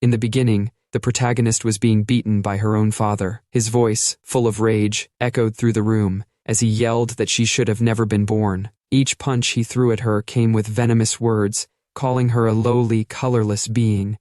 In the beginning, the protagonist was being beaten by her own father. His voice, full of rage, echoed through the room as he yelled that she should have never been born. Each punch he threw at her came with venomous words, calling her a lowly, colorless being.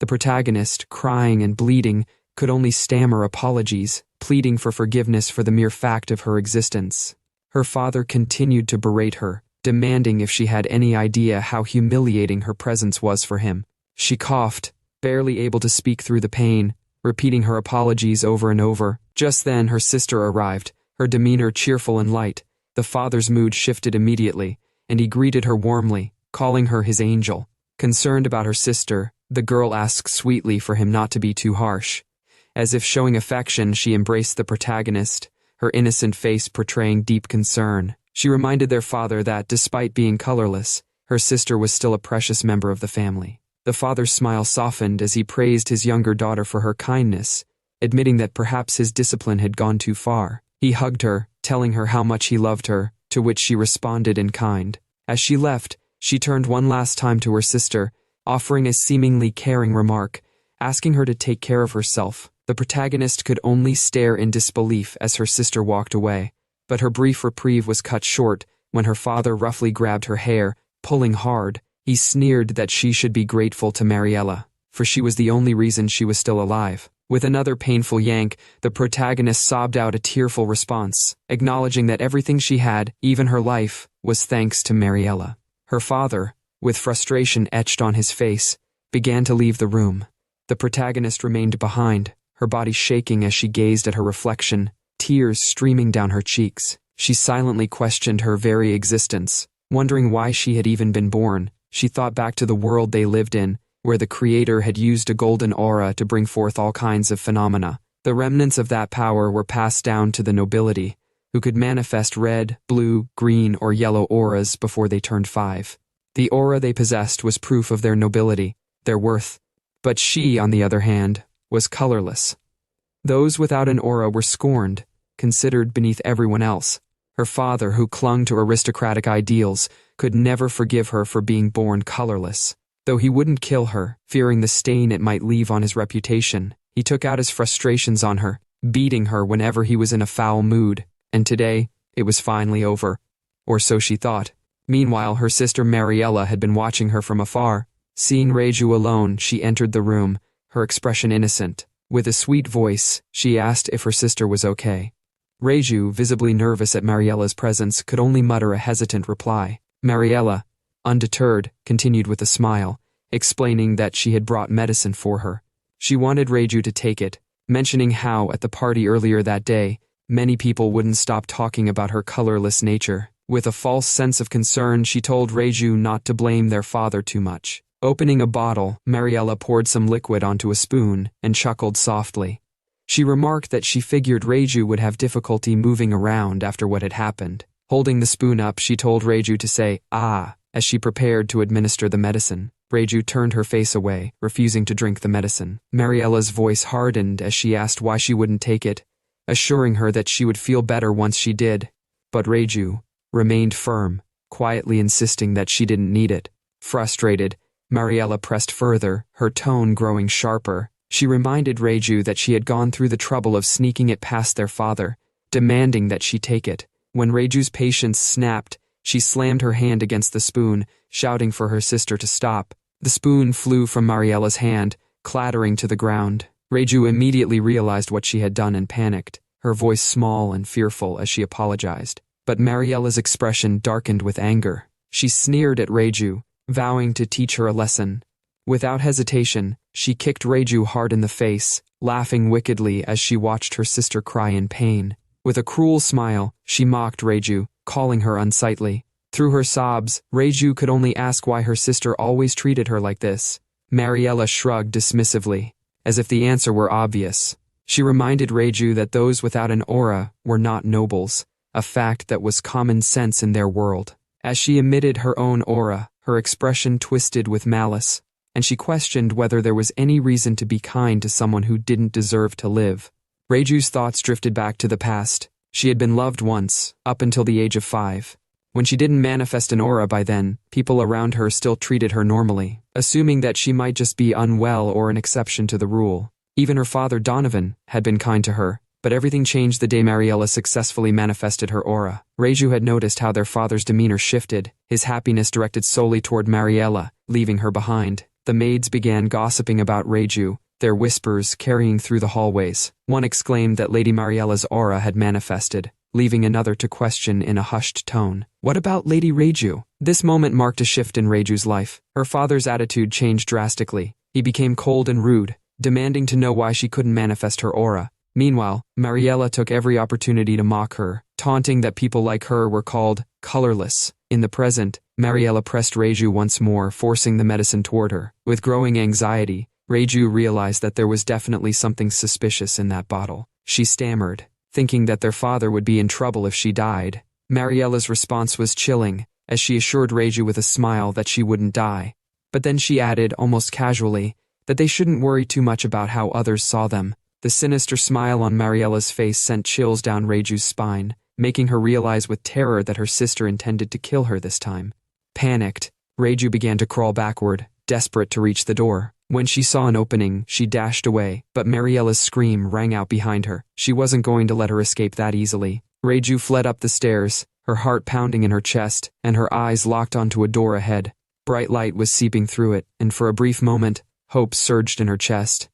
The protagonist, crying and bleeding, could only stammer apologies, pleading for forgiveness for the mere fact of her existence. Her father continued to berate her, demanding if she had any idea how humiliating her presence was for him. She coughed, barely able to speak through the pain, repeating her apologies over and over. Just then her sister arrived, her demeanor cheerful and light. The father's mood shifted immediately, and he greeted her warmly, calling her his angel. Concerned about her sister, the girl asked sweetly for him not to be too harsh. As if showing affection, she embraced the protagonist, her innocent face portraying deep concern. She reminded their father that, despite being colorless, her sister was still a precious member of the family. The father's smile softened as he praised his younger daughter for her kindness, admitting that perhaps his discipline had gone too far. He hugged her, telling her how much he loved her, to which she responded in kind. As she left, she turned one last time to her sister, offering a seemingly caring remark, asking her to take care of herself. The protagonist could only stare in disbelief as her sister walked away, but her brief reprieve was cut short when her father roughly grabbed her hair, pulling hard. He sneered that she should be grateful to Mariela, for she was the only reason she was still alive. With another painful yank, the protagonist sobbed out a tearful response, acknowledging that everything she had, even her life, was thanks to Mariela. Her father, with frustration etched on his face, began to leave the room. The protagonist remained behind, her body shaking as she gazed at her reflection, tears streaming down her cheeks. She silently questioned her very existence, wondering why she had even been born. She thought back to the world they lived in, where the creator had used a golden aura to bring forth all kinds of phenomena. The remnants of that power were passed down to the nobility, who could manifest red, blue, green, or yellow auras before they turned 5. The aura they possessed was proof of their nobility, their worth. But she, on the other hand, was colorless. Those without an aura were scorned, considered beneath everyone else. Her father, who clung to aristocratic ideals, could never forgive her for being born colorless. Though he wouldn't kill her, fearing the stain it might leave on his reputation, he took out his frustrations on her, beating her whenever he was in a foul mood, and today, it was finally over. Or so she thought. Meanwhile, her sister Mariela had been watching her from afar. Seeing Reiju alone, she entered the room, her expression innocent. With a sweet voice, she asked if her sister was okay. Reiju, visibly nervous at Mariela's presence, could only mutter a hesitant reply. Mariela, undeterred, continued with a smile, explaining that she had brought medicine for her. She wanted Reiju to take it, mentioning how, at the party earlier that day, many people wouldn't stop talking about her colorless nature. With a false sense of concern, she told Reiju not to blame their father too much. Opening a bottle, Mariela poured some liquid onto a spoon and chuckled softly. She remarked that she figured Reiju would have difficulty moving around after what had happened. Holding the spoon up, she told Reiju to say, "Ah," as she prepared to administer the medicine. Reiju turned her face away, refusing to drink the medicine. Mariela's voice hardened as she asked why she wouldn't take it, assuring her that she would feel better once she did. But Reiju remained firm, quietly insisting that she didn't need it. Frustrated, Mariela pressed further, her tone growing sharper. She reminded Reiju that she had gone through the trouble of sneaking it past their father, demanding that she take it. When Reiju's patience snapped, she slammed her hand against the spoon, shouting for her sister to stop. The spoon flew from Mariela's hand, clattering to the ground. Reiju immediately realized what she had done and panicked, her voice small and fearful as she apologized. But Mariela's expression darkened with anger. She sneered at Reiju, vowing to teach her a lesson. Without hesitation, she kicked Reiju hard in the face, laughing wickedly as she watched her sister cry in pain. With a cruel smile, she mocked Reiju, calling her unsightly. Through her sobs, Reiju could only ask why her sister always treated her like this. Mariela shrugged dismissively, as if the answer were obvious. She reminded Reiju that those without an aura were not nobles, a fact that was common sense in their world. As she emitted her own aura, her expression twisted with malice, and she questioned whether there was any reason to be kind to someone who didn't deserve to live. Reiju's thoughts drifted back to the past. She had been loved once, up until the age of 5. When she didn't manifest an aura by then, people around her still treated her normally, assuming that she might just be unwell or an exception to the rule. Even her father Donovan had been kind to her, but everything changed the day Mariela successfully manifested her aura. Reiju had noticed how their father's demeanor shifted, his happiness directed solely toward Mariela, leaving her behind. The maids began gossiping about Reiju, their whispers carrying through the hallways. One exclaimed that Lady Mariela's aura had manifested, leaving another to question in a hushed tone. What about Lady Reiju? This moment marked a shift in Reiju's life. Her father's attitude changed drastically. He became cold and rude, demanding to know why she couldn't manifest her aura. Meanwhile, Mariela took every opportunity to mock her, taunting that people like her were called colorless. In the present, Mariela pressed Reiju once more, forcing the medicine toward her. With growing anxiety, Reiju realized that there was definitely something suspicious in that bottle. She stammered, thinking that their father would be in trouble if she died. Mariela's response was chilling, as she assured Reiju with a smile that she wouldn't die. But then she added, almost casually, that they shouldn't worry too much about how others saw them. The sinister smile on Mariela's face sent chills down Reiju's spine, making her realize with terror that her sister intended to kill her this time. Panicked, Reiju began to crawl backward, desperate to reach the door. When she saw an opening, she dashed away, but Mariela's scream rang out behind her. She wasn't going to let her escape that easily. Reiju fled up the stairs, her heart pounding in her chest, and her eyes locked onto a door ahead. Bright light was seeping through it, and for a brief moment, hope surged in her chest.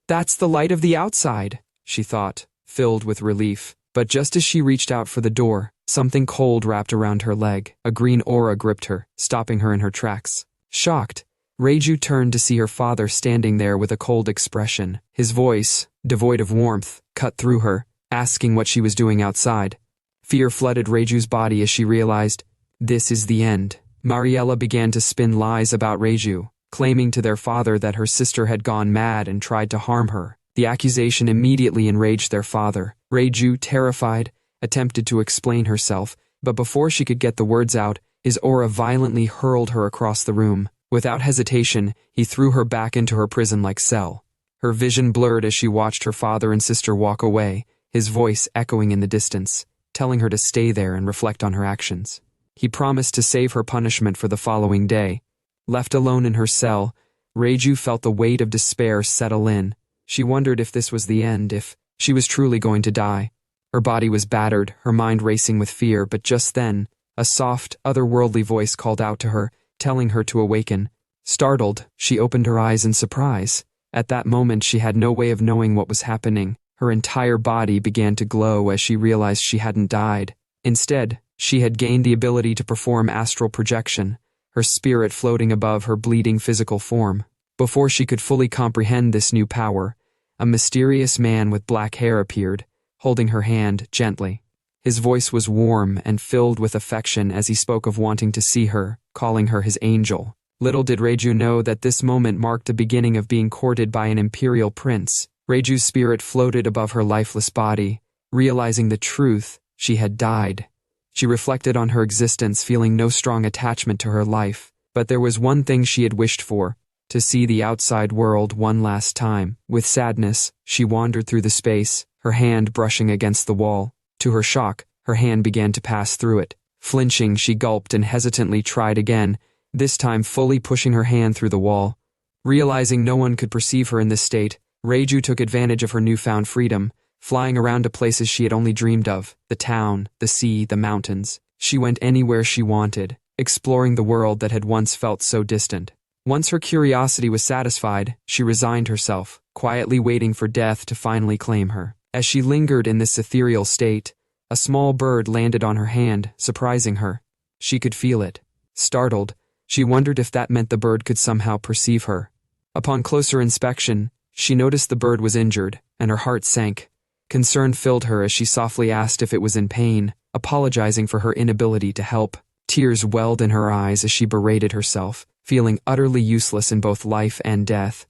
That's the light of the outside, she thought, filled with relief. But just as she reached out for the door, something cold wrapped around her leg. A green aura gripped her, stopping her in her tracks. Shocked, Reiju turned to see her father standing there with a cold expression. His voice, devoid of warmth, cut through her, asking what she was doing outside. Fear flooded Reiju's body as she realized, this is the end. Mariela began to spin lies about Reiju, claiming to their father that her sister had gone mad and tried to harm her. The accusation immediately enraged their father. Reiju, terrified, attempted to explain herself, but before she could get the words out, his aura violently hurled her across the room. Without hesitation, he threw her back into her prison-like cell. Her vision blurred as she watched her father and sister walk away, his voice echoing in the distance, telling her to stay there and reflect on her actions. He promised to save her punishment for the following day. Left alone in her cell, Reiju felt the weight of despair settle in. She wondered if this was the end, if she was truly going to die. Her body was battered, her mind racing with fear, but just then, a soft, otherworldly voice called out to her, telling her to awaken. Startled, she opened her eyes in surprise. At that moment, she had no way of knowing what was happening. Her entire body began to glow as she realized she hadn't died. Instead, she had gained the ability to perform astral projection, her spirit floating above her bleeding physical form. Before she could fully comprehend this new power, a mysterious man with black hair appeared, holding her hand gently. His voice was warm and filled with affection as he spoke of wanting to see her, calling her his angel. Little did Reiju know that this moment marked the beginning of being courted by an imperial prince. Reiju's spirit floated above her lifeless body, realizing the truth, she had died. She reflected on her existence, feeling no strong attachment to her life, but there was one thing she had wished for, to see the outside world one last time. With sadness, she wandered through the space, her hand brushing against the wall. To her shock, her hand began to pass through it. Flinching, she gulped and hesitantly tried again, this time fully pushing her hand through the wall. Realizing no one could perceive her in this state, Reiju took advantage of her newfound freedom, flying around to places she had only dreamed of, the town, the sea, the mountains. She went anywhere she wanted, exploring the world that had once felt so distant. Once her curiosity was satisfied, she resigned herself, quietly waiting for death to finally claim her. As she lingered in this ethereal state, a small bird landed on her hand, surprising her. She could feel it. Startled, she wondered if that meant the bird could somehow perceive her. Upon closer inspection, she noticed the bird was injured, and her heart sank. Concern filled her as she softly asked if it was in pain, apologizing for her inability to help. Tears welled in her eyes as she berated herself, feeling utterly useless in both life and death.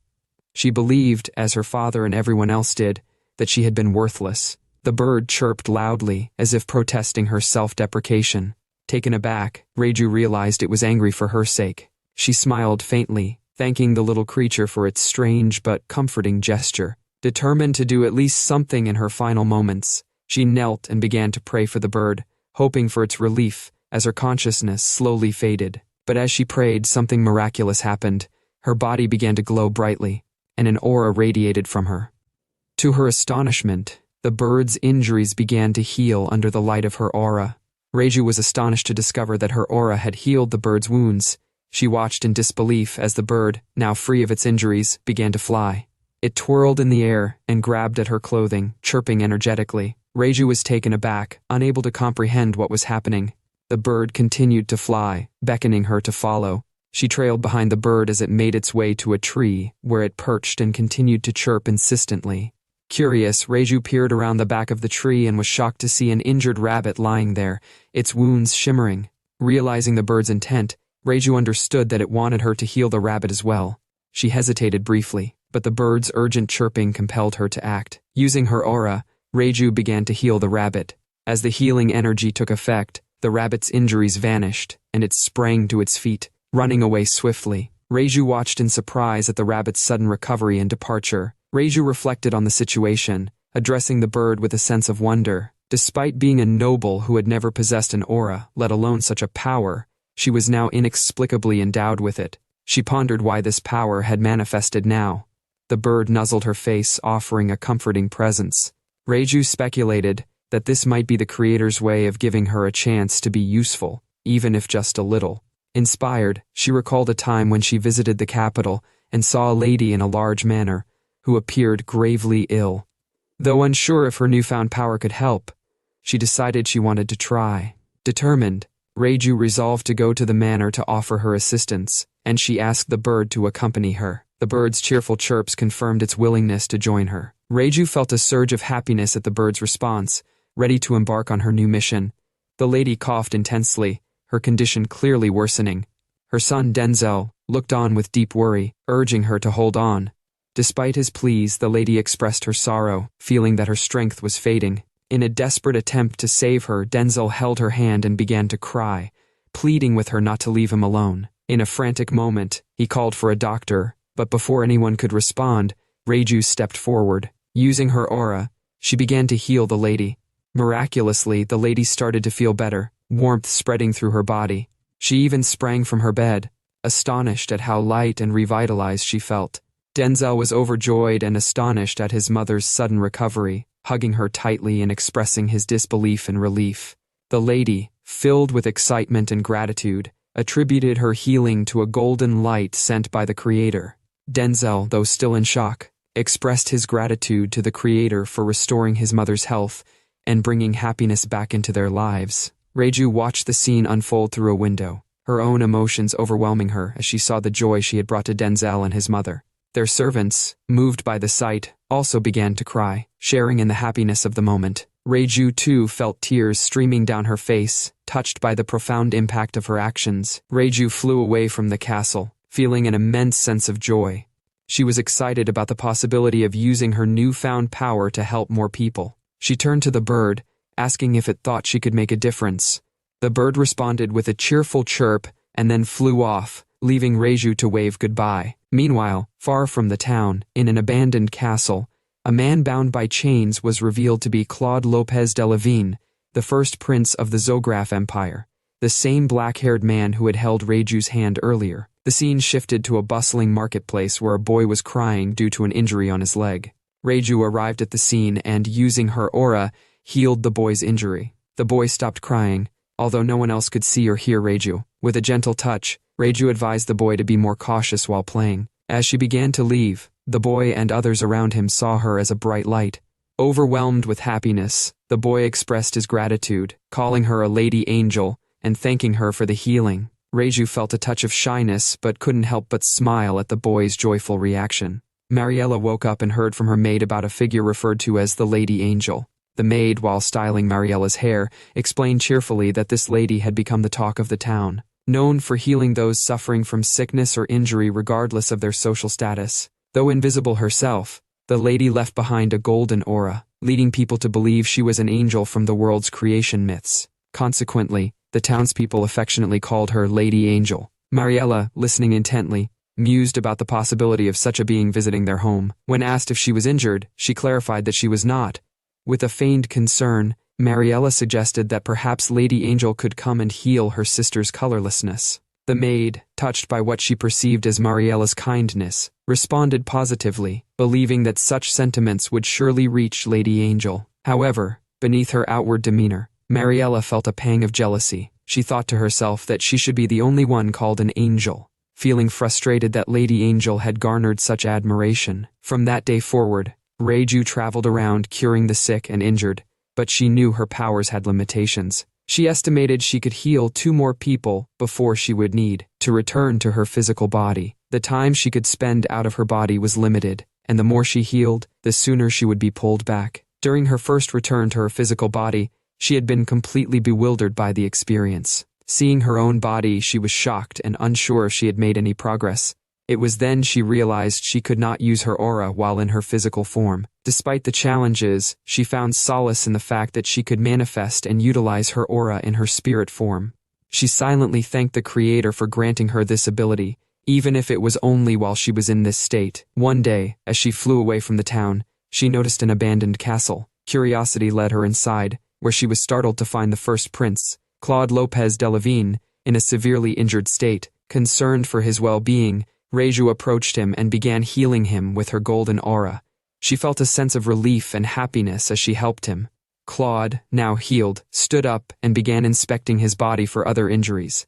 She believed, as her father and everyone else did, that she had been worthless. The bird chirped loudly, as if protesting her self-deprecation. Taken aback, Reiju realized it was angry for her sake. She smiled faintly, thanking the little creature for its strange but comforting gesture. Determined to do at least something in her final moments, she knelt and began to pray for the bird, hoping for its relief as her consciousness slowly faded. But as she prayed, something miraculous happened. Her body began to glow brightly, and an aura radiated from her. To her astonishment, the bird's injuries began to heal under the light of her aura. Reiju was astonished to discover that her aura had healed the bird's wounds. She watched in disbelief as the bird, now free of its injuries, began to fly. It twirled in the air and grabbed at her clothing, chirping energetically. Reiju was taken aback, unable to comprehend what was happening. The bird continued to fly, beckoning her to follow. She trailed behind the bird as it made its way to a tree, where it perched and continued to chirp insistently. Curious, Reiju peered around the back of the tree and was shocked to see an injured rabbit lying there, its wounds shimmering. Realizing the bird's intent, Reiju understood that it wanted her to heal the rabbit as well. She hesitated briefly, but the bird's urgent chirping compelled her to act. Using her aura, Reiju began to heal the rabbit. As the healing energy took effect, the rabbit's injuries vanished, and it sprang to its feet, running away swiftly. Reiju watched in surprise at the rabbit's sudden recovery and departure. Reiju reflected on the situation, addressing the bird with a sense of wonder. Despite being a noble who had never possessed an aura, let alone such a power, she was now inexplicably endowed with it. She pondered why this power had manifested now. The bird nuzzled her face, offering a comforting presence. Reiju speculated that this might be the creator's way of giving her a chance to be useful, even if just a little. Inspired, she recalled a time when she visited the capital and saw a lady in a large manor who appeared gravely ill. Though unsure if her newfound power could help, she decided she wanted to try. Determined, Reiju resolved to go to the manor to offer her assistance, and she asked the bird to accompany her. The bird's cheerful chirps confirmed its willingness to join her. Reiju felt a surge of happiness at the bird's response, ready to embark on her new mission. The lady coughed intensely, her condition clearly worsening. Her son Denzel looked on with deep worry, urging her to hold on. Despite his pleas, the lady expressed her sorrow, feeling that her strength was fading. In a desperate attempt to save her, Denzel held her hand and began to cry, pleading with her not to leave him alone. In a frantic moment, he called for a doctor, but before anyone could respond, Reiju stepped forward. Using her aura, she began to heal the lady. Miraculously, the lady started to feel better, warmth spreading through her body. She even sprang from her bed, astonished at how light and revitalized she felt. Denzel was overjoyed and astonished at his mother's sudden recovery, hugging her tightly and expressing his disbelief and relief. The lady, filled with excitement and gratitude, attributed her healing to a golden light sent by the Creator. Denzel, though still in shock, expressed his gratitude to the Creator for restoring his mother's health and bringing happiness back into their lives. Reiju watched the scene unfold through a window, her own emotions overwhelming her as she saw the joy she had brought to Denzel and his mother. Their servants, moved by the sight, also began to cry, sharing in the happiness of the moment. Reiju too felt tears streaming down her face, touched by the profound impact of her actions. Reiju flew away from the castle, feeling an immense sense of joy. She was excited about the possibility of using her newfound power to help more people. She turned to the bird, asking if it thought she could make a difference. The bird responded with a cheerful chirp and then flew off, leaving Reiju to wave goodbye. Meanwhile, far from the town, in an abandoned castle, a man bound by chains was revealed to be Claude Lopez de Lavigne, the first prince of the Zograf Empire, the same black-haired man who had held Reiju's hand earlier. The scene shifted to a bustling marketplace where a boy was crying due to an injury on his leg. Reiju arrived at the scene and, using her aura, healed the boy's injury. The boy stopped crying, although no one else could see or hear Reiju. With a gentle touch, Reiju advised the boy to be more cautious while playing. As she began to leave, the boy and others around him saw her as a bright light. Overwhelmed with happiness, the boy expressed his gratitude, calling her a lady angel and thanking her for the healing. Reiju felt a touch of shyness but couldn't help but smile at the boy's joyful reaction. Mariela woke up and heard from her maid about a figure referred to as the Lady Angel. The maid, while styling Mariela's hair, explained cheerfully that this lady had become the talk of the town, known for healing those suffering from sickness or injury regardless of their social status. Though invisible herself, the lady left behind a golden aura, leading people to believe she was an angel from the world's creation myths. Consequently, the townspeople affectionately called her Lady Angel. Mariela, listening intently, mused about the possibility of such a being visiting their home. When asked if she was injured, she clarified that she was not. With a feigned concern, Mariela suggested that perhaps Lady Angel could come and heal her sister's colorlessness. The maid, touched by what she perceived as Mariela's kindness, responded positively, believing that such sentiments would surely reach Lady Angel. However, beneath her outward demeanor, Mariela felt a pang of jealousy. She thought to herself that she should be the only one called an angel. Feeling frustrated that Lady Angel had garnered such admiration, from that day forward, Reiju traveled around curing the sick and injured, but she knew her powers had limitations. She estimated she could heal 2 more people before she would need to return to her physical body. The time she could spend out of her body was limited, and the more she healed, the sooner she would be pulled back. During her first return to her physical body, she had been completely bewildered by the experience. Seeing her own body, she was shocked and unsure if she had made any progress. It was then she realized she could not use her aura while in her physical form. Despite the challenges, she found solace in the fact that she could manifest and utilize her aura in her spirit form. She silently thanked the Creator for granting her this ability, even if it was only while she was in this state. One day, as she flew away from the town, she noticed an abandoned castle. Curiosity led her inside, where she was startled to find the first prince, Claude Lopez de Lavigne, in a severely injured state. Concerned for his well-being, Reiju approached him and began healing him with her golden aura. She felt a sense of relief and happiness as she helped him. Claude, now healed, stood up and began inspecting his body for other injuries.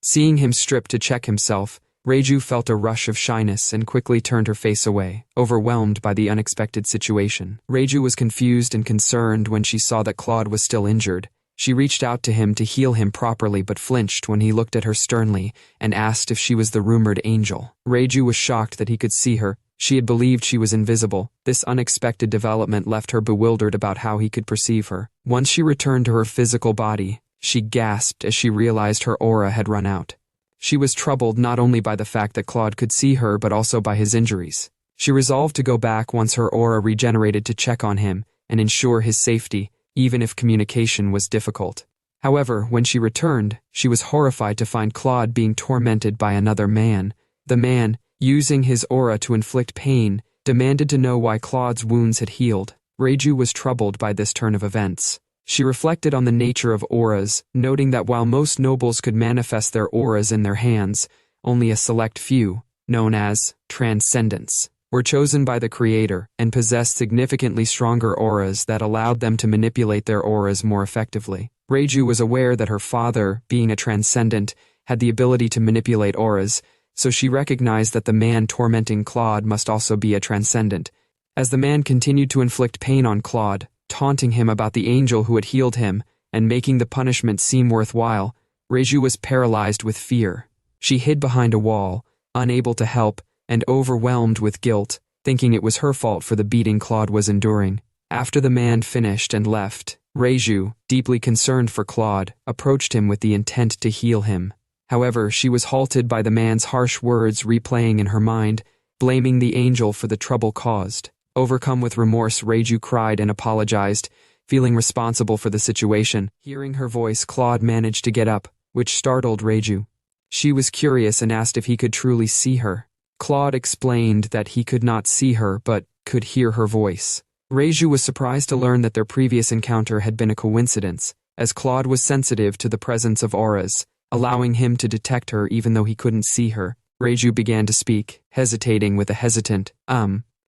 Seeing him strip to check himself, Reiju felt a rush of shyness and quickly turned her face away, overwhelmed by the unexpected situation. Reiju was confused and concerned when she saw that Claude was still injured. She reached out to him to heal him properly but flinched when he looked at her sternly and asked if she was the rumored angel. Reiju was shocked that he could see her. She had believed she was invisible. This unexpected development left her bewildered about how he could perceive her. Once she returned to her physical body, she gasped as she realized her aura had run out. She was troubled not only by the fact that Claude could see her but also by his injuries. She resolved to go back once her aura regenerated to check on him and ensure his safety, even if communication was difficult. However, when she returned, she was horrified to find Claude being tormented by another man. The man, using his aura to inflict pain, demanded to know why Claude's wounds had healed. Reiju was troubled by this turn of events. She reflected on the nature of auras, noting that while most nobles could manifest their auras in their hands, only a select few, known as transcendents, were chosen by the Creator and possessed significantly stronger auras that allowed them to manipulate their auras more effectively. Reiju was aware that her father, being a transcendent, had the ability to manipulate auras, so she recognized that the man tormenting Claude must also be a transcendent. As the man continued to inflict pain on Claude, taunting him about the angel who had healed him, and making the punishment seem worthwhile, Reiju was paralyzed with fear. She hid behind a wall, unable to help, and overwhelmed with guilt, thinking it was her fault for the beating Claude was enduring. After the man finished and left, Reiju, deeply concerned for Claude, approached him with the intent to heal him. However, she was halted by the man's harsh words replaying in her mind, blaming the angel for the trouble caused. Overcome with remorse, Reiju cried and apologized, feeling responsible for the situation. Hearing her voice, Claude managed to get up, which startled Reiju. She was curious and asked if he could truly see her. Claude explained that he could not see her but could hear her voice. Reiju was surprised to learn that their previous encounter had been a coincidence, as Claude was sensitive to the presence of auras, allowing him to detect her even though he couldn't see her. Reiju began to speak, hesitating with a hesitant,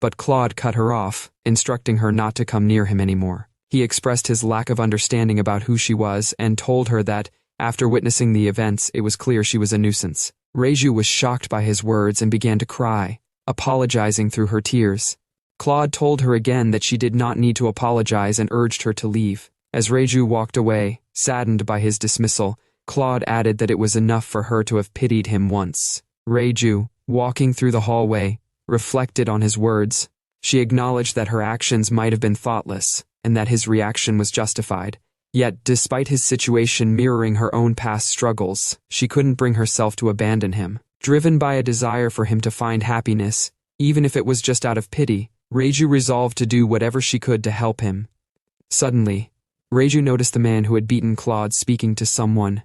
but Claude cut her off, instructing her not to come near him anymore. He expressed his lack of understanding about who she was and told her that, after witnessing the events, it was clear she was a nuisance. Reiju was shocked by his words and began to cry, apologizing through her tears. Claude told her again that she did not need to apologize and urged her to leave. As Reiju walked away, saddened by his dismissal, Claude added that it was enough for her to have pitied him once. Reiju, walking through the hallway, reflected on his words. She acknowledged that her actions might have been thoughtless, and that his reaction was justified. Yet, despite his situation mirroring her own past struggles, she couldn't bring herself to abandon him. Driven by a desire for him to find happiness, even if it was just out of pity, Reiju resolved to do whatever she could to help him. Suddenly, Reiju noticed the man who had beaten Claude speaking to someone.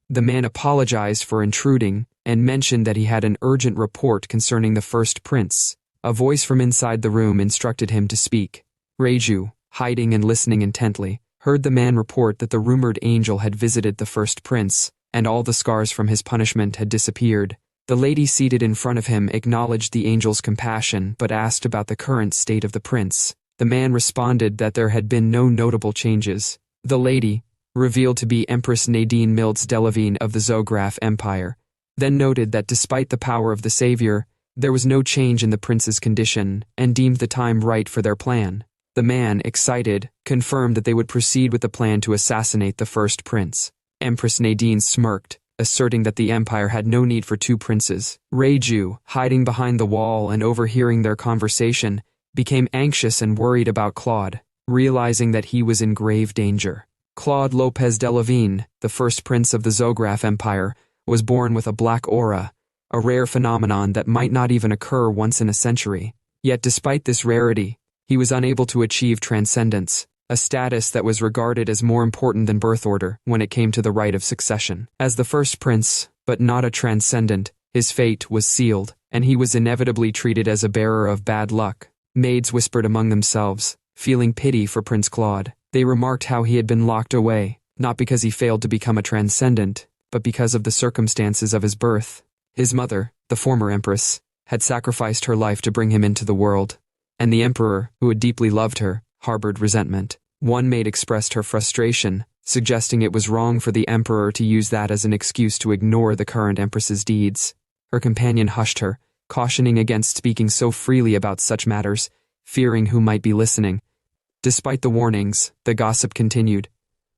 The man apologized for intruding and mentioned that he had an urgent report concerning the first prince. A voice from inside the room instructed him to speak. Reiju, hiding and listening intently, heard the man report that the rumored angel had visited the first prince, and all the scars from his punishment had disappeared. The lady seated in front of him acknowledged the angel's compassion but asked about the current state of the prince. The man responded that there had been no notable changes. The lady, revealed to be Empress Nadine Miltz Delavine of the Zograf Empire, then noted that despite the power of the savior, there was no change in the prince's condition and deemed the time right for their plan. The man, excited, confirmed that they would proceed with the plan to assassinate the first prince. Empress Nadine smirked, asserting that the empire had no need for two princes. Reiju, hiding behind the wall and overhearing their conversation, became anxious and worried about Claude, realizing that he was in grave danger. Claude Lopez Delavine, the first prince of the Zograf Empire, was born with a black aura, a rare phenomenon that might not even occur once in a century. Yet despite this rarity, he was unable to achieve transcendence, a status that was regarded as more important than birth order when it came to the right of succession. As the first prince, but not a transcendent, his fate was sealed, and he was inevitably treated as a bearer of bad luck. Maids whispered among themselves, feeling pity for Prince Claude. They remarked how he had been locked away, not because he failed to become a transcendent, but because of the circumstances of his birth. His mother, the former empress, had sacrificed her life to bring him into the world, and the emperor, who had deeply loved her, harbored resentment. One maid expressed her frustration, suggesting it was wrong for the emperor to use that as an excuse to ignore the current empress's deeds. Her companion hushed her, cautioning against speaking so freely about such matters, fearing who might be listening. Despite the warnings, the gossip continued,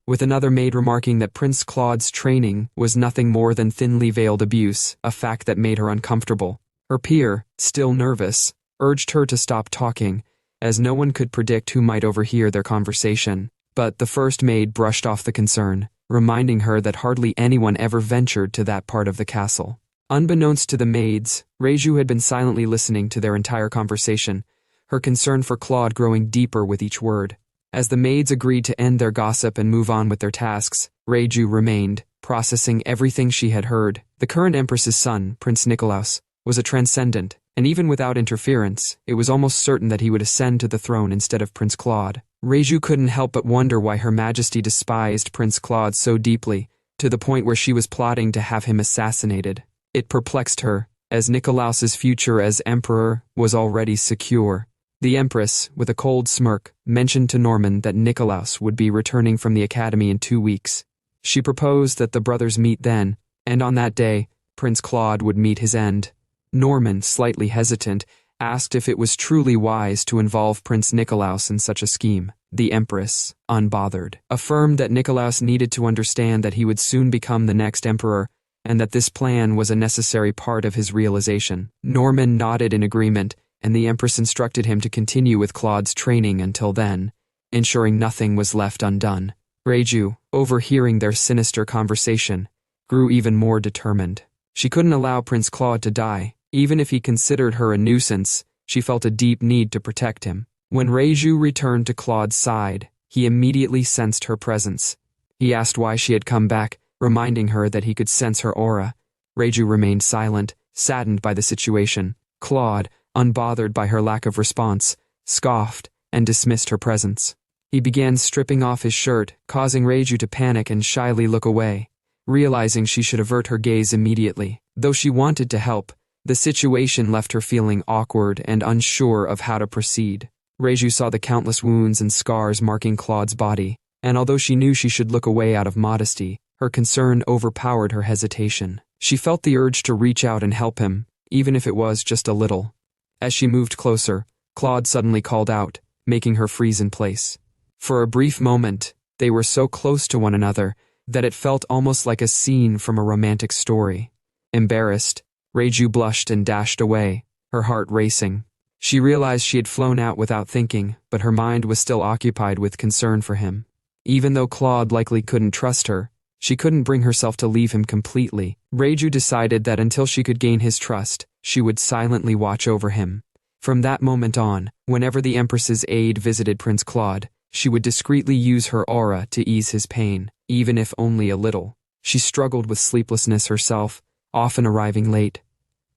with another maid remarking that Prince Claude's training was nothing more than thinly veiled abuse, a fact that made her uncomfortable. Her peer, still nervous, urged her to stop talking, as no one could predict who might overhear their conversation. But the first maid brushed off the concern, reminding her that hardly anyone ever ventured to that part of the castle. Unbeknownst to the maids, Reiju had been silently listening to their entire conversation, her concern for Claude growing deeper with each word. As the maids agreed to end their gossip and move on with their tasks, Reiju remained, processing everything she had heard. The current empress's son, Prince Nikolaus, was a transcendent, and even without interference, it was almost certain that he would ascend to the throne instead of Prince Claude. Reiju couldn't help but wonder why Her Majesty despised Prince Claude so deeply, to the point where she was plotting to have him assassinated. It perplexed her, as Nikolaus's future as emperor was already secure. The empress, with a cold smirk, mentioned to Norman that Nikolaus would be returning from the academy in 2 weeks. She proposed that the brothers meet then, and on that day, Prince Claude would meet his end. Norman, slightly hesitant, asked if it was truly wise to involve Prince Nikolaus in such a scheme. The empress, unbothered, affirmed that Nikolaus needed to understand that he would soon become the next emperor, and that this plan was a necessary part of his realization. Norman nodded in agreement, and the empress instructed him to continue with Claude's training until then, ensuring nothing was left undone. Reiju, overhearing their sinister conversation, grew even more determined. She couldn't allow Prince Claude to die. Even if he considered her a nuisance, she felt a deep need to protect him. When Reiju returned to Claude's side, he immediately sensed her presence. He asked why she had come back, reminding her that he could sense her aura. Reiju remained silent, saddened by the situation. Claude, unbothered by her lack of response, scoffed and dismissed her presence. He began stripping off his shirt, causing Reiju to panic and shyly look away, realizing she should avert her gaze immediately. Though she wanted to help, the situation left her feeling awkward and unsure of how to proceed. Reiju saw the countless wounds and scars marking Claude's body, and although she knew she should look away out of modesty, her concern overpowered her hesitation. She felt the urge to reach out and help him, even if it was just a little. As she moved closer, Claude suddenly called out, making her freeze in place. For a brief moment, they were so close to one another that it felt almost like a scene from a romantic story. Embarrassed, Reiju blushed and dashed away, her heart racing. She realized she had flown out without thinking, but her mind was still occupied with concern for him. Even though Claude likely couldn't trust her, she couldn't bring herself to leave him completely. Reiju decided that until she could gain his trust, she would silently watch over him. From that moment on, whenever the Empress's aide visited Prince Claude, she would discreetly use her aura to ease his pain, even if only a little. She struggled with sleeplessness herself, often arriving late,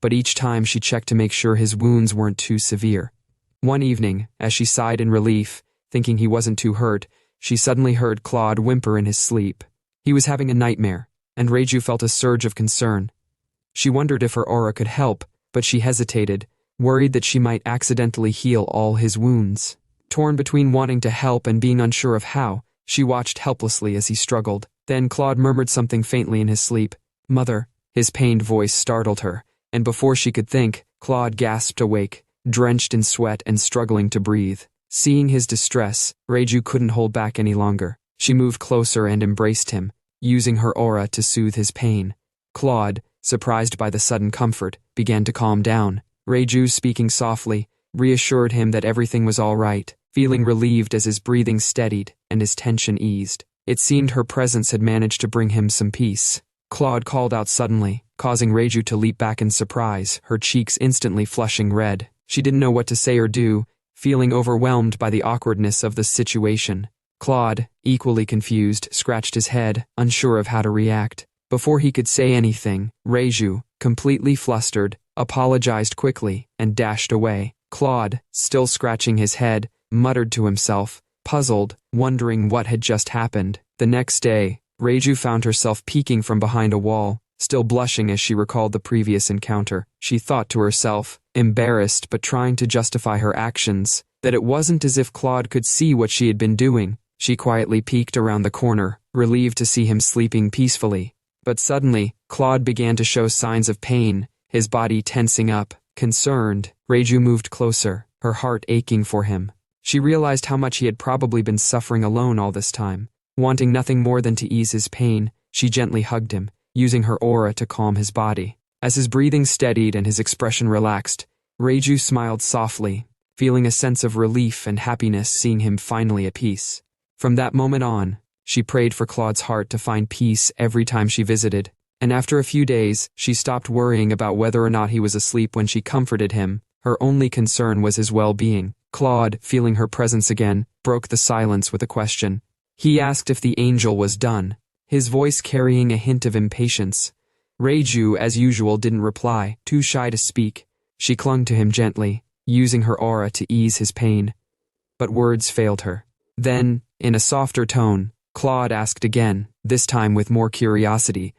but each time she checked to make sure his wounds weren't too severe. One evening, as she sighed in relief, thinking he wasn't too hurt, she suddenly heard Claude whimper in his sleep. He was having a nightmare, and Reiju felt a surge of concern. She wondered if her aura could help, but she hesitated, worried that she might accidentally heal all his wounds. Torn between wanting to help and being unsure of how, she watched helplessly as he struggled. Then Claude murmured something faintly in his sleep. "Mother." His pained voice startled her, and before she could think, Claude gasped awake, drenched in sweat and struggling to breathe. Seeing his distress, Reiju couldn't hold back any longer. She moved closer and embraced him, using her aura to soothe his pain. Claude, surprised by the sudden comfort, began to calm down. Reiju, speaking softly, reassured him that everything was all right, feeling relieved as his breathing steadied and his tension eased. It seemed her presence had managed to bring him some peace. Claude called out suddenly, causing Reiju to leap back in surprise, her cheeks instantly flushing red. She didn't know what to say or do, feeling overwhelmed by the awkwardness of the situation. Claude, equally confused, scratched his head, unsure of how to react. Before he could say anything, Reiju, completely flustered, apologized quickly, and dashed away. Claude, still scratching his head, muttered to himself, puzzled, wondering what had just happened. The next day, Reiju found herself peeking from behind a wall, still blushing as she recalled the previous encounter. She thought to herself, embarrassed but trying to justify her actions, that it wasn't as if Claude could see what she had been doing. She quietly peeked around the corner, relieved to see him sleeping peacefully. But suddenly, Claude began to show signs of pain, his body tensing up. Concerned, Reiju moved closer, her heart aching for him. She realized how much he had probably been suffering alone all this time. Wanting nothing more than to ease his pain, she gently hugged him, using her aura to calm his body. As his breathing steadied and his expression relaxed, Reiju smiled softly, feeling a sense of relief and happiness seeing him finally at peace. From that moment on, she prayed for Claude's heart to find peace every time she visited, and after a few days, she stopped worrying about whether or not he was asleep when she comforted him. Her only concern was his well-being. Claude, feeling her presence again, broke the silence with a question. He asked if the angel was done, his voice carrying a hint of impatience. Reiju, as usual, didn't reply, too shy to speak. She clung to him gently, using her aura to ease his pain. But words failed her. Then, in a softer tone, Claude asked again, this time with more curiosity,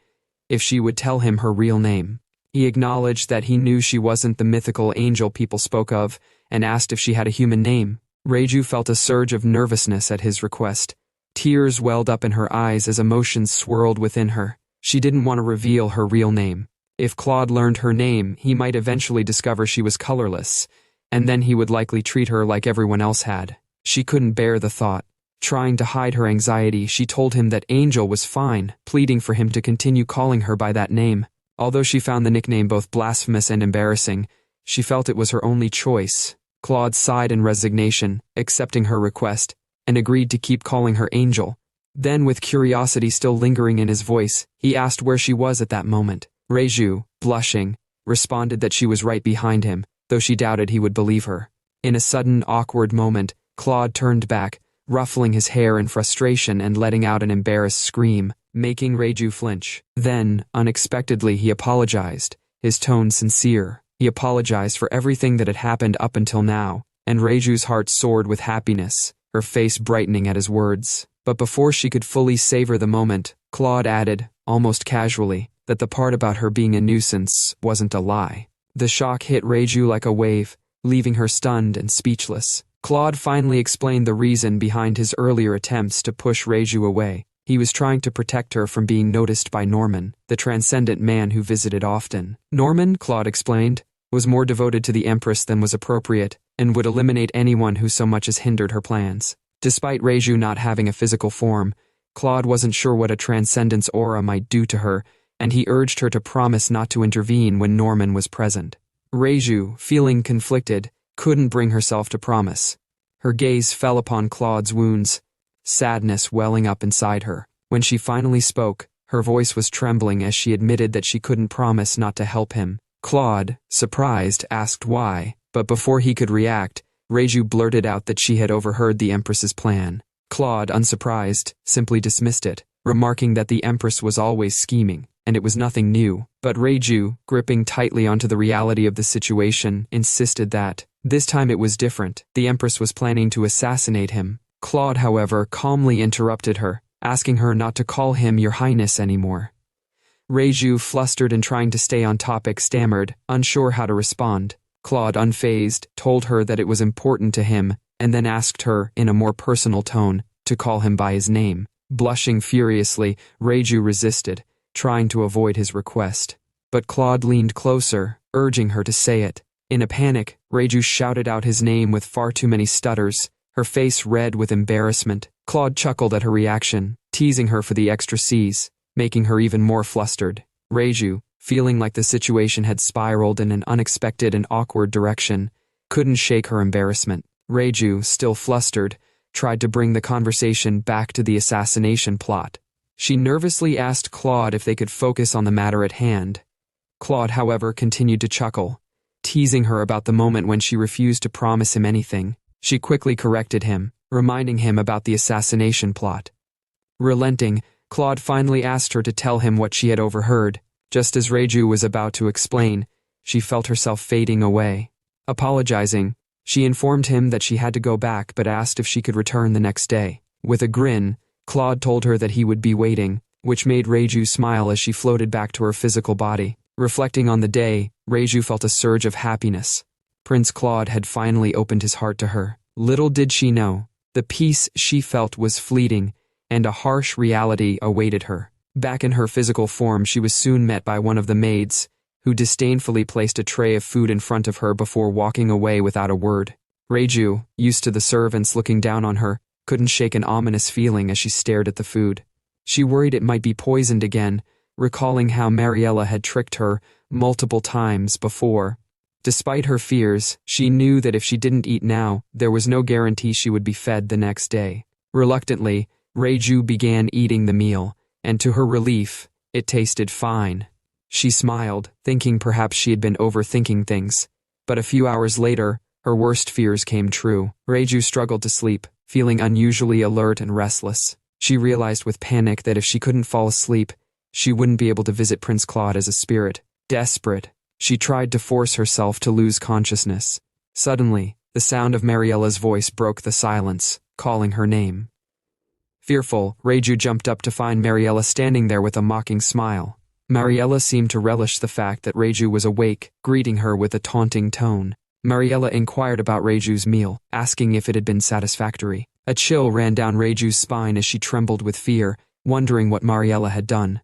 if she would tell him her real name. He acknowledged that he knew she wasn't the mythical angel people spoke of, and asked if she had a human name. Reiju felt a surge of nervousness at his request. Tears welled up in her eyes as emotions swirled within her. She didn't want to reveal her real name. If Claude learned her name, he might eventually discover she was colorless, and then he would likely treat her like everyone else had. She couldn't bear the thought. Trying to hide her anxiety, she told him that Angel was fine, pleading for him to continue calling her by that name. Although she found the nickname both blasphemous and embarrassing, she felt it was her only choice. Claude sighed in resignation, accepting her request, and agreed to keep calling her Angel. Then, with curiosity still lingering in his voice, he asked where she was at that moment. Reiju, blushing, responded that she was right behind him, though she doubted he would believe her. In a sudden, awkward moment, Claude turned back, ruffling his hair in frustration and letting out an embarrassed scream, making Reiju flinch. Then, unexpectedly, he apologized, his tone sincere. He apologized for everything that had happened up until now, and Reiju's heart soared with happiness, her face brightening at his words. But before she could fully savor the moment, Claude added, almost casually, that the part about her being a nuisance wasn't a lie. The shock hit Reiju like a wave, leaving her stunned and speechless. Claude finally explained the reason behind his earlier attempts to push Reiju away. He was trying to protect her from being noticed by Norman, the transcendent man who visited often. Norman, Claude explained, was more devoted to the Empress than was appropriate, and would eliminate anyone who so much as hindered her plans. Despite Reiju not having a physical form, Claude wasn't sure what a transcendence aura might do to her, and he urged her to promise not to intervene when Norman was present. Reiju, feeling conflicted, couldn't bring herself to promise. Her gaze fell upon Claude's wounds, sadness welling up inside her. When she finally spoke, her voice was trembling as she admitted that she couldn't promise not to help him. Claude, surprised, asked why, but before he could react, Reiju blurted out that she had overheard the Empress's plan. Claude, unsurprised, simply dismissed it, remarking that the Empress was always scheming, and it was nothing new. But Reiju, gripping tightly onto the reality of the situation, insisted that, this time it was different. The Empress was planning to assassinate him. Claude, however, calmly interrupted her, asking her not to call him Your Highness anymore. Reiju, flustered and trying to stay on topic, stammered, unsure how to respond. Claude, unfazed, told her that it was important to him, and then asked her, in a more personal tone, to call him by his name. Blushing furiously, Reiju resisted, trying to avoid his request. But Claude leaned closer, urging her to say it. In a panic, Reiju shouted out his name with far too many stutters, her face red with embarrassment. Claude chuckled at her reaction, teasing her for the extra C's, making her even more flustered. Reiju, feeling like the situation had spiraled in an unexpected and awkward direction, couldn't shake her embarrassment. Reiju, still flustered, tried to bring the conversation back to the assassination plot. She nervously asked Claude if they could focus on the matter at hand. Claude, however, continued to chuckle, teasing her about the moment when she refused to promise him anything. She quickly corrected him, reminding him about the assassination plot. Relenting, Claude finally asked her to tell him what she had overheard. Just as Reiju was about to explain, she felt herself fading away. Apologizing, she informed him that she had to go back but asked if she could return the next day. With a grin, Claude told her that he would be waiting, which made Reiju smile as she floated back to her physical body. Reflecting on the day, Reiju felt a surge of happiness. Prince Claude had finally opened his heart to her. Little did she know, the peace she felt was fleeting, and a harsh reality awaited her. Back in her physical form, she was soon met by one of the maids, who disdainfully placed a tray of food in front of her before walking away without a word. Reiju, used to the servants looking down on her, couldn't shake an ominous feeling as she stared at the food. She worried it might be poisoned again, recalling how Mariela had tricked her multiple times before. Despite her fears, she knew that if she didn't eat now, there was no guarantee she would be fed the next day. Reluctantly, Reiju began eating the meal, and to her relief, it tasted fine. She smiled, thinking perhaps she had been overthinking things. But a few hours later, her worst fears came true. Reiju struggled to sleep, feeling unusually alert and restless. She realized with panic that if she couldn't fall asleep, she wouldn't be able to visit Prince Claude as a spirit. Desperate, she tried to force herself to lose consciousness. Suddenly, the sound of Mariela's voice broke the silence, calling her name. Fearful, Reiju jumped up to find Mariela standing there with a mocking smile. Mariela seemed to relish the fact that Reiju was awake, greeting her with a taunting tone. Mariela inquired about Reiju's meal, asking if it had been satisfactory. A chill ran down Reiju's spine as she trembled with fear, wondering what Mariela had done.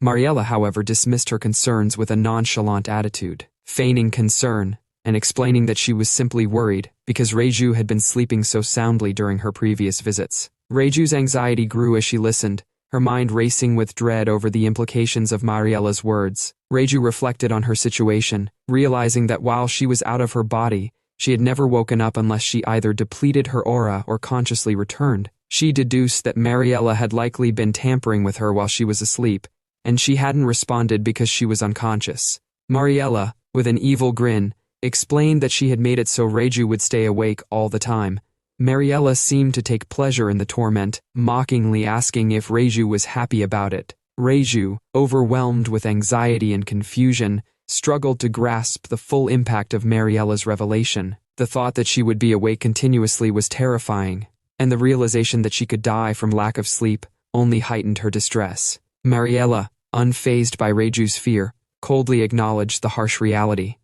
Mariela, however, dismissed her concerns with a nonchalant attitude, feigning concern, and explaining that she was simply worried because Reiju had been sleeping so soundly during her previous visits. Reiju's anxiety grew as she listened, her mind racing with dread over the implications of Mariela's words. Reiju reflected on her situation, realizing that while she was out of her body, she had never woken up unless she either depleted her aura or consciously returned. She deduced that Mariela had likely been tampering with her while she was asleep, and she hadn't responded because she was unconscious. Mariela, with an evil grin, explained that she had made it so Reiju would stay awake all the time. Mariela seemed to take pleasure in the torment, mockingly asking if Reiju was happy about it. Reiju, overwhelmed with anxiety and confusion, struggled to grasp the full impact of Mariela's revelation. The thought that she would be awake continuously was terrifying, and the realization that she could die from lack of sleep only heightened her distress. Mariela, unfazed by Reiju's fear, coldly acknowledged the harsh reality.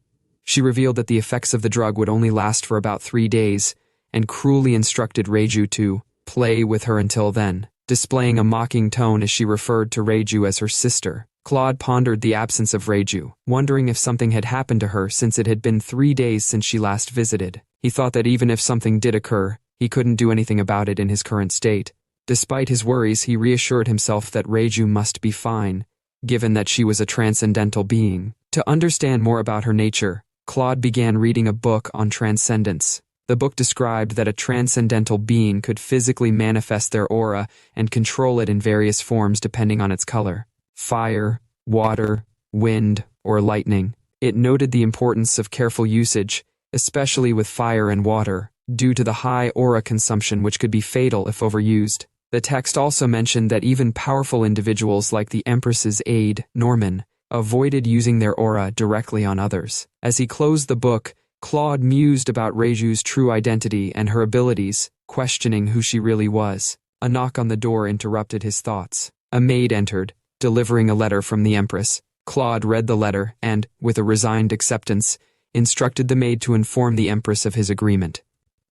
She revealed that the effects of the drug would only last for about 3 days, and cruelly instructed Reiju to play with her until then, displaying a mocking tone as she referred to Reiju as her sister. Claude pondered the absence of Reiju, wondering if something had happened to her since it had been 3 days since she last visited. He thought that even if something did occur, he couldn't do anything about it in his current state. Despite his worries, he reassured himself that Reiju must be fine, given that she was a transcendental being. To understand more about her nature, Claude began reading a book on transcendence. The book described that a transcendental being could physically manifest their aura and control it in various forms depending on its color: fire, water, wind, or lightning. It noted the importance of careful usage, especially with fire and water, due to the high aura consumption which could be fatal if overused. The text also mentioned that even powerful individuals like the Empress's aide, Norman, avoided using their aura directly on others. As he closed the book, Claude mused about Reiju's true identity and her abilities, questioning who she really was. A knock on the door interrupted his thoughts. A maid entered, delivering a letter from the Empress. Claude read the letter and, with a resigned acceptance, instructed the maid to inform the Empress of his agreement.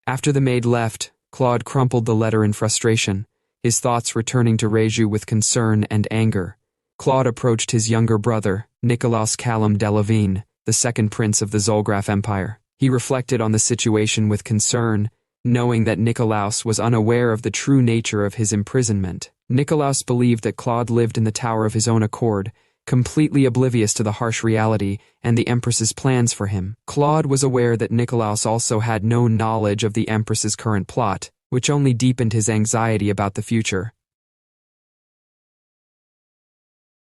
After the maid left, Claude crumpled the letter in frustration, his thoughts returning to Reiju with concern and anger. Claude approached his younger brother, Nicolas Callum Delavine, the second prince of the Zolgraf Empire. He reflected on the situation with concern, knowing that Nikolaus was unaware of the true nature of his imprisonment. Nikolaus believed that Claude lived in the tower of his own accord, completely oblivious to the harsh reality and the Empress's plans for him. Claude was aware that Nikolaus also had no knowledge of the Empress's current plot, which only deepened his anxiety about the future.